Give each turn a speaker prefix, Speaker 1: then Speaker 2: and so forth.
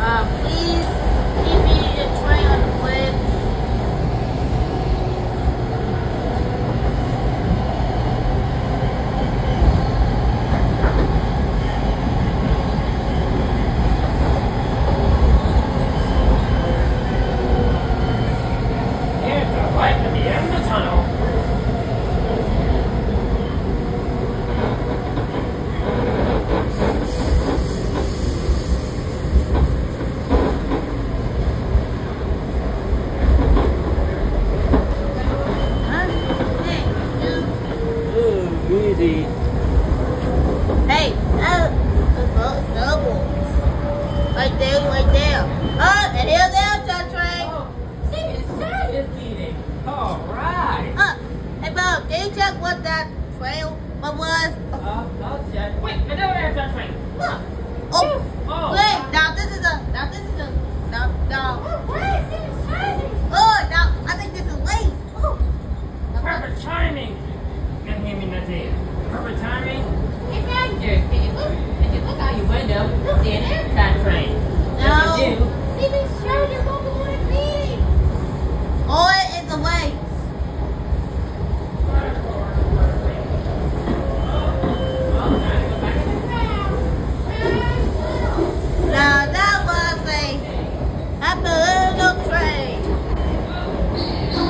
Speaker 1: Please keep me a tray on the plate.
Speaker 2: Here's the light at the end of the tunnel. Easy.
Speaker 1: Hey, right there, right there. Oh, and here's the Amtrak train.
Speaker 2: Oh, see, his side is leading. All right.
Speaker 1: Hey, Bob, can you check what that trail was?
Speaker 2: I'll check. Wait, another Amtrak train. Look.
Speaker 1: Oh, wait, now